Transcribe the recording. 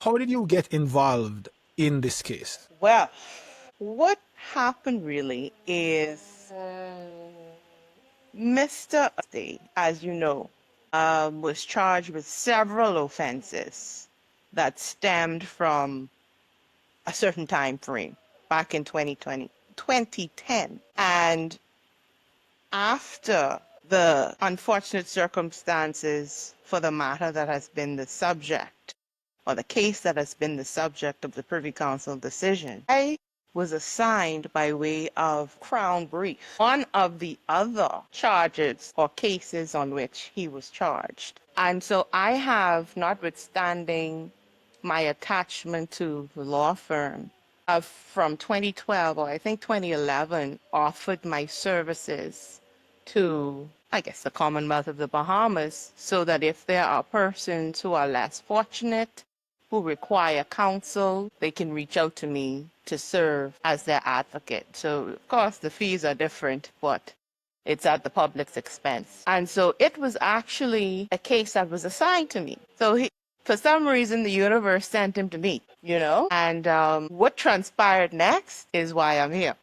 How did you get involved in this case? Well, what happened really is Mr. Ariste, as you know, was charged with several offenses that stemmed from a certain time frame back in 2010. And after the unfortunate circumstances for the matter that has been the subject, or the case that has been the subject of the Privy Council decision, I was assigned by way of Crown Brief one of the other charges or cases on which he was charged. And so I have, notwithstanding my attachment to the law firm, from 2012 or I think 2011, offered my services to, I guess, the Commonwealth of the Bahamas, so that if there are persons who are less fortunate, who require counsel, they can reach out to me to serve as their advocate. So, of course, the fees are different, but it's at the public's expense. And so it was actually a case that was assigned to me. So for some reason, the universe sent him to me, you know? And what transpired next is why I'm here.